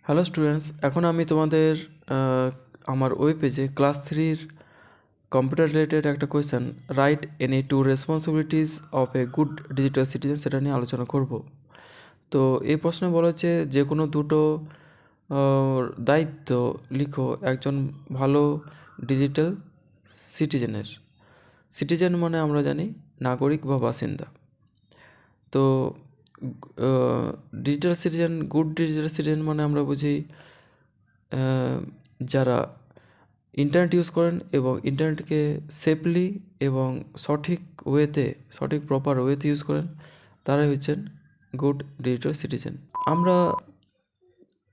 Hello students, এখন আমি তোমাদের আমার ওয়েব পেজে ক্লাস 3-র কম্পিউটার রিলেটেড একটা question, right any two responsibilities of a good digital citizen, সেটা নিয়ে আলোচনা করব। তো এই প্রশ্নে বলা হচ্ছে যে কোনো দুটো দায়িত্ব লিখো একজন ভালো ডিজিটাল সিটিজেনের। সিটিজেন মানে আমরা জানি নাগরিক বা বাসিন্দা। তো digital citizen, good digital citizen মানে আমরা বুঝি যারা ইন্টারনেট ইউজ করেন এবং ইন্টারনেটকে সেফলি এবং সঠিক প্রপার ওয়েতে ইউজ করেন, তারাই হচ্ছেন গুড ডিজিটাল সিটিজেন। আমরা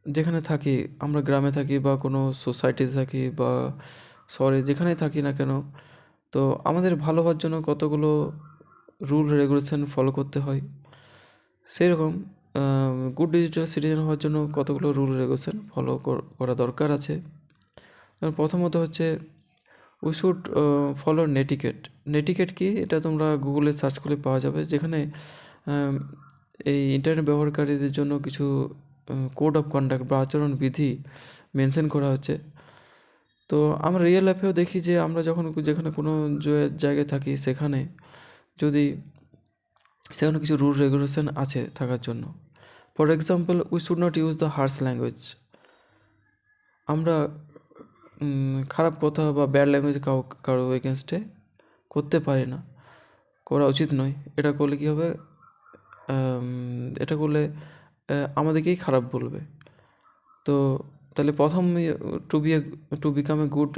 যেখানে থাকি, আমরা গ্রামে থাকি বা কোনো সোসাইটিতে থাকি বা শহরে যেখানেই থাকি না কেন, তো আমাদের ভালো হওয়ার জন্য কতগুলো রুল রেগুলেশন ফলো করতে হয়। সেই রকম গুড ডিজিটাল সিটিজেন হওয়ার জন্য কতগুলো রুল রেগুলেশন ফলো করা দরকার আছে। প্রথমত হচ্ছে we should follow netiquette. Netiquette কি, এটা তোমরা গুগলে সার্চ করলে পাওয়া যাবে, যেখানে এই ইন্টারনেট ব্যবহারকারীদের জন্য কিছু কোড অফ কন্ডাক্ট বা আচরণবিধি মেনশন করা হচ্ছে। তো আমরা রিয়েল লাইফেও দেখি যে আমরা যখন যেখানে কোনো জায়গায় থাকি, সেখানে কিছু রুল রেগুলেশন আছে থাকার জন্য। For example, we should not use the harsh language. আমরা খারাপ কথা বা ব্যাড ল্যাঙ্গুয়েজ কারো এগেনস্টে করতে পারি না, করা উচিত নয়। এটা করলে কী হবে, এটা করলে আমাদেরকেই খারাপ বলবে। তো তাহলে প্রথম, to become a good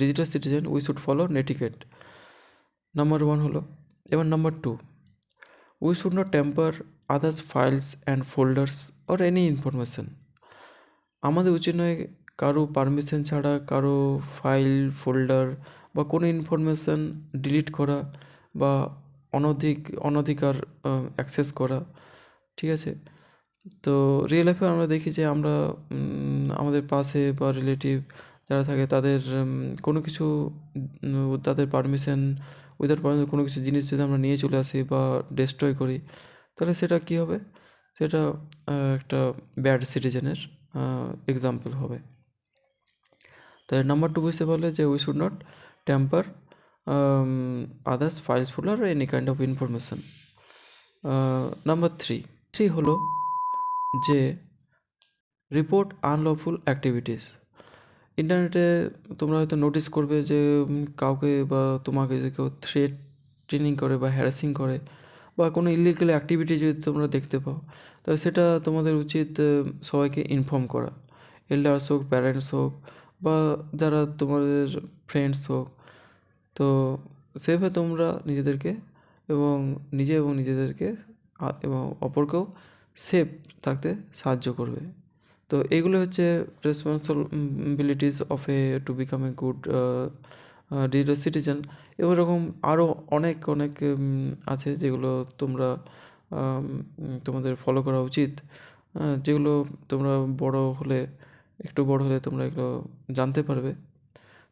digital citizen we should follow netiquette, number 1 হলো। এবার number 2, we should not temper others files and folders or any information. আমাদের উচিত নয় কারো পারমিশন ছাড়া কারো ফাইল, ফোল্ডার বা কোনো ইনফরমেশান ডিলিট করা বা অনধিকার অ্যাক্সেস করা, ঠিক আছে? তো রিয়েল লাইফে আমরা দেখি যে আমরা আমাদের পাশে বা রিলেটিভ যারা থাকে তাদের কোনো কিছু, তাদের পারমিশন, উইদাউট পারমিশন কোনো কিছু জিনিস যদি আমরা নিয়ে চলে আসি বা ডিস্ট্রয় করি, তাহলে সেটা কী হবে, সেটা একটা ব্যাড সিটিজেনের এক্সাম্পল হবে। তাই নাম্বার 2 বুঝতে পারলে যে we should not tamper others files, folder or any kind of information. Number 3 হলো যে রিপোর্ট আনলফুল অ্যাক্টিভিটিস। ইন্টারনেটে তোমরা হয়তো নোটিস করবে যে কাউকে বা তোমাকে যে কেউ থ্রেটিং করে বা হ্যারাসিং করে বা কোনো ইলিগাল অ্যাক্টিভিটি যদি তোমরা দেখতে পাও, তাহলে সেটা তোমাদের উচিত সবাইকে ইনফর্ম করা, এল্ডার্স হোক, প্যারেন্টস হোক বা যারা তোমাদের ফ্রেন্ডস হোক। তো সেভাবে তোমরা নিজেদেরকে এবং নিজেদেরকে এবং অপরকেও সেফ থাকতে সাহায্য করবে। তো এগুলো হচ্ছে responsibilities of to become a good digital citizen. এবং এরকম আরও অনেক আছে যেগুলো তোমাদের ফলো করা উচিত, যেগুলো তোমরা একটু বড় হলে তোমরা এগুলো জানতে পারবে।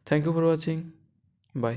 Thank you for watching, by.